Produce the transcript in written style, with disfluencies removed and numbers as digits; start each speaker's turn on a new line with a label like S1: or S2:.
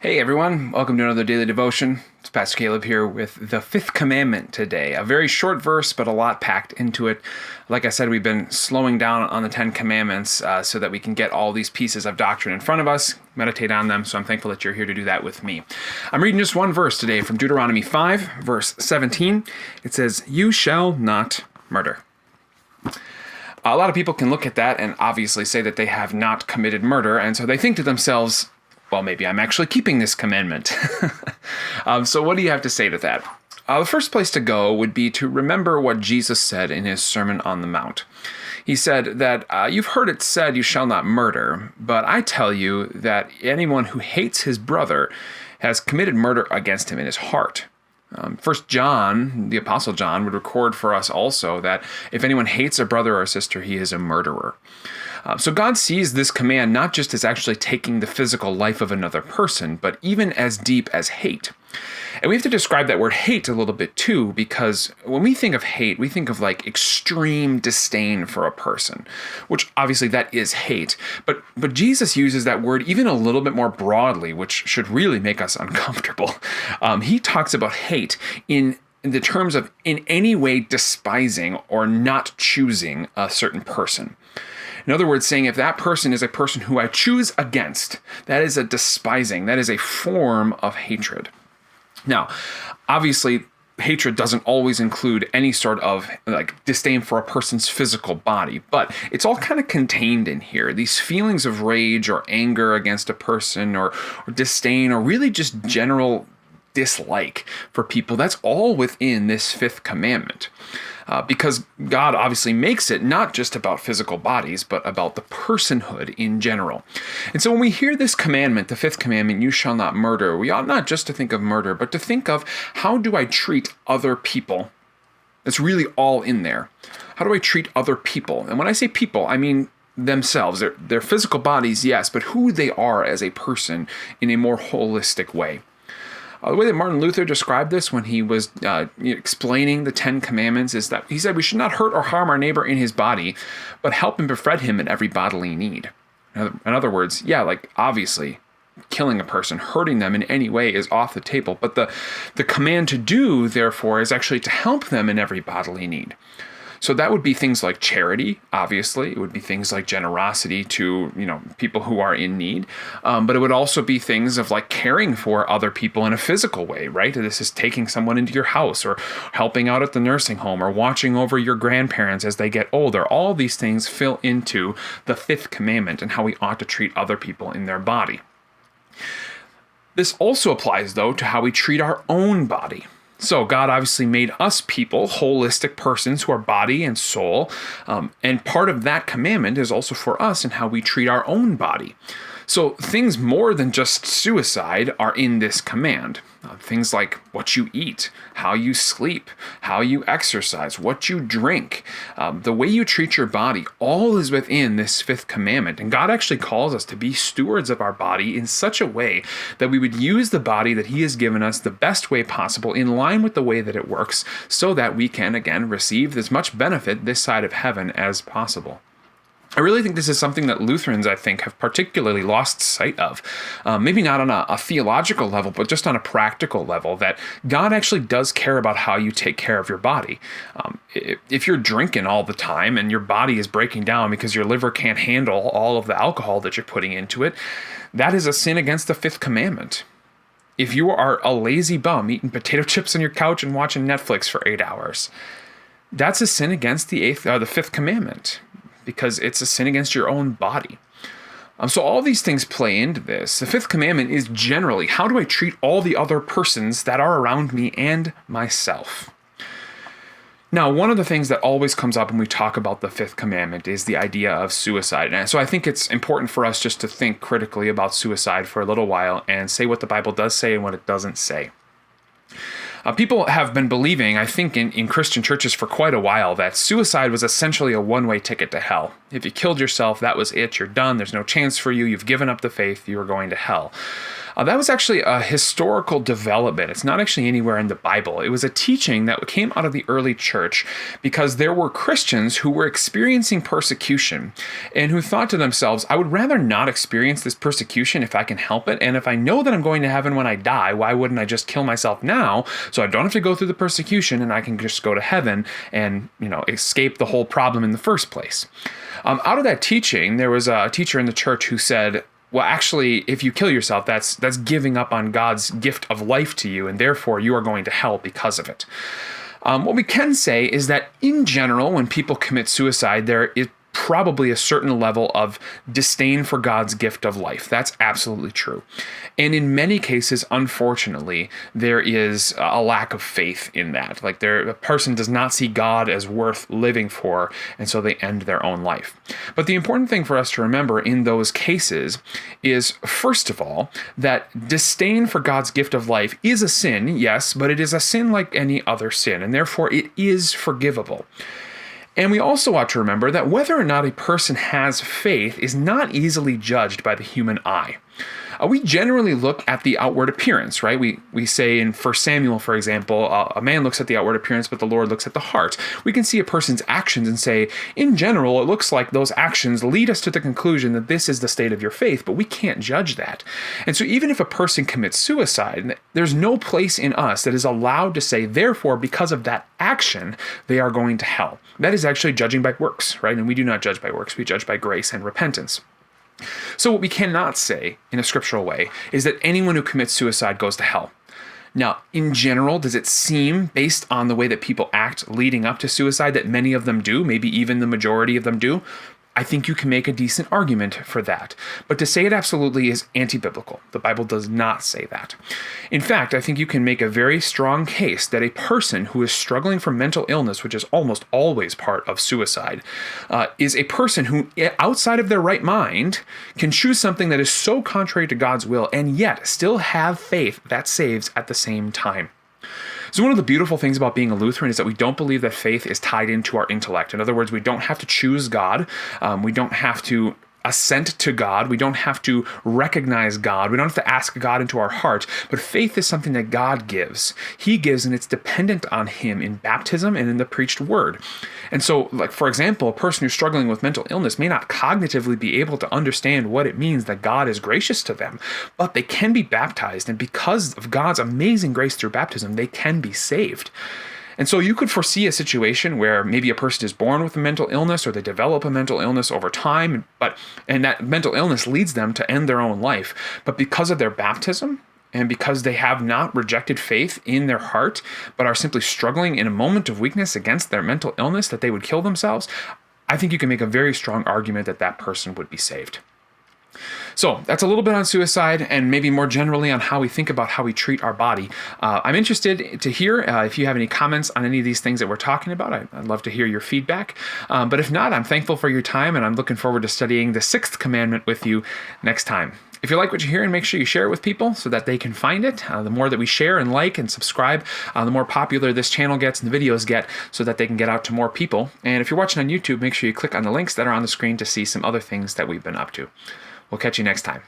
S1: Hey everyone, welcome to another daily devotion. It's Pastor Caleb here with the fifth commandment today. A very short verse, but a lot packed into it. Like I said, we've been slowing down on the 10 commandments so that we can get all these pieces of doctrine in front of us, meditate on them, so I'm thankful that you're here to do that with me. I'm reading just one verse today from Deuteronomy 5, verse 17. It says, "You shall not murder." A lot of people can look at that and obviously say that they have not committed murder, and so they think to themselves, well, maybe I'm actually keeping this commandment. So what do you have to say to that? The first place to go would be to remember what Jesus said in his Sermon on the Mount. He said that you've heard it said, you shall not murder, but I tell you that anyone who hates his brother has committed murder against him in his heart. First John, the Apostle John, would record for us also that if anyone hates a brother or sister, he is a murderer. So God sees this command not just as actually taking the physical life of another person, but even as deep as hate. And we have to describe that word hate a little bit too, because when we think of hate, we think of like extreme disdain for a person, which obviously that is hate. But Jesus uses that word even a little bit more broadly, which should really make us uncomfortable. He talks about hate in the terms of in any way despising or not choosing a certain person. In other words, saying if that person is a person who I choose against, that is a despising, that is a form of hatred. Now, obviously, hatred doesn't always include any sort of like disdain for a person's physical body, but it's all kind of contained in here. These feelings of rage or anger against a person or disdain or really just general dislike for people, that's all within this fifth commandment. Because God obviously makes it not just about physical bodies, but about the personhood in general. And so when we hear this commandment, the fifth commandment, you shall not murder, we ought not just to think of murder, but to think of how do I treat other people? That's really all in there. How do I treat other people? And when I say people, I mean themselves, their physical bodies, yes, but who they are as a person in a more holistic way. The way that Martin Luther described this when he was explaining the 10 commandments is that he said we should not hurt or harm our neighbor in his body, but help and befriend him in every bodily need. In other words, yeah, like obviously killing a person, hurting them in any way is off the table, but the command to do, therefore, is actually to help them in every bodily need. So that would be things like charity, obviously. It would be things like generosity to, people who are in need. But it would also be things of like caring for other people in a physical way, right? This is taking someone into your house or helping out at the nursing home or watching over your grandparents as they get older. All these things fill into the fifth commandment and how we ought to treat other people in their body. This also applies, though, to how we treat our own body. So God obviously made us people, holistic persons who are body and soul. And part of that commandment is also for us in how we treat our own body. So things more than just suicide are in this command. Things like what you eat, how you sleep, how you exercise, what you drink, the way you treat your body, all is within this fifth commandment. And God actually calls us to be stewards of our body in such a way that we would use the body that He has given us the best way possible, in line with the way that it works, so that we can, again, receive as much benefit this side of heaven as possible. I really think this is something that Lutherans, I think, have particularly lost sight of. Maybe not on a theological level, but just on a practical level, that God actually does care about how you take care of your body. If you're drinking all the time and your body is breaking down because your liver can't handle all of the alcohol that you're putting into it, that is a sin against the fifth commandment. If you are a lazy bum eating potato chips on your couch and watching Netflix for 8 hours, that's a sin against the fifth commandment, because it's a sin against your own body. So all these things play into this. The fifth commandment is generally, how do I treat all the other persons that are around me and myself? Now, one of the things that always comes up when we talk about the fifth commandment is the idea of suicide. And so I think it's important for us just to think critically about suicide for a little while and say what the Bible does say and what it doesn't say. People have been believing, I think, in Christian churches for quite a while that suicide was essentially a one-way ticket to hell. If you killed yourself, that was it. You're done. There's no chance for you. You've given up the faith. You are going to hell. That was actually a historical development. It's not actually anywhere in the Bible. It was a teaching that came out of the early church because there were Christians who were experiencing persecution and who thought to themselves, I would rather not experience this persecution if I can help it. And if I know that I'm going to heaven when I die, why wouldn't I just kill myself now so I don't have to go through the persecution and I can just go to heaven and, escape the whole problem in the first place? Out of that teaching, there was a teacher in the church who said, well, actually, if you kill yourself, that's giving up on God's gift of life to you, and therefore you are going to hell because of it. What we can say is that in general, when people commit suicide, there is probably a certain level of disdain for God's gift of life. That's absolutely true. And in many cases, unfortunately, there is a lack of faith in that. Like a person does not see God as worth living for, and so they end their own life. But the important thing for us to remember in those cases is, first of all, that disdain for God's gift of life is a sin, yes, but it is a sin like any other sin, and therefore it is forgivable. And we also ought to remember that whether or not a person has faith is not easily judged by the human eye. We generally look at the outward appearance, right? We say in 1 Samuel, for example, a man looks at the outward appearance, but the Lord looks at the heart. We can see a person's actions and say, in general, it looks like those actions lead us to the conclusion that this is the state of your faith, but we can't judge that. And so even if a person commits suicide, there's no place in us that is allowed to say, therefore, because of that action, they are going to hell. That is actually judging by works, right? And we do not judge by works, we judge by grace and repentance. So what we cannot say in a scriptural way is that anyone who commits suicide goes to hell. Now, in general, does it seem, based on the way that people act leading up to suicide, that many of them do, maybe even the majority of them do? I think you can make a decent argument for that. But to say it absolutely is anti-biblical. The Bible does not say that. In fact, I think you can make a very strong case that a person who is struggling from mental illness, which is almost always part of suicide, is a person who, outside of their right mind, can choose something that is so contrary to God's will and yet still have faith that saves at the same time. So one of the beautiful things about being a Lutheran is that we don't believe that faith is tied into our intellect. In other words, we don't have to choose God. We don't have to assent to God. We don't have to recognize God. We don't have to ask God into our heart. But faith is something that God gives. He gives, and it's dependent on Him in baptism and in the preached word. And so, like, for example, a person who's struggling with mental illness may not cognitively be able to understand what it means that God is gracious to them, but they can be baptized, and because of God's amazing grace through baptism, they can be saved. And so you could foresee a situation where maybe a person is born with a mental illness or they develop a mental illness over time, and that mental illness leads them to end their own life. But because of their baptism, and because they have not rejected faith in their heart, but are simply struggling in a moment of weakness against their mental illness, that they would kill themselves, I think you can make a very strong argument that that person would be saved. So that's a little bit on suicide and maybe more generally on how we think about how we treat our body. I'm interested to hear if you have any comments on any of these things that we're talking about. I'd love to hear your feedback. But if not, I'm thankful for your time, and I'm looking forward to studying the 6th commandment with you next time. If you like what you hear, and make sure you share it with people so that they can find it. The more that we share and like and subscribe, the more popular this channel gets and the videos get so that they can get out to more people. And if you're watching on YouTube, make sure you click on the links that are on the screen to see some other things that we've been up to. We'll catch you next time.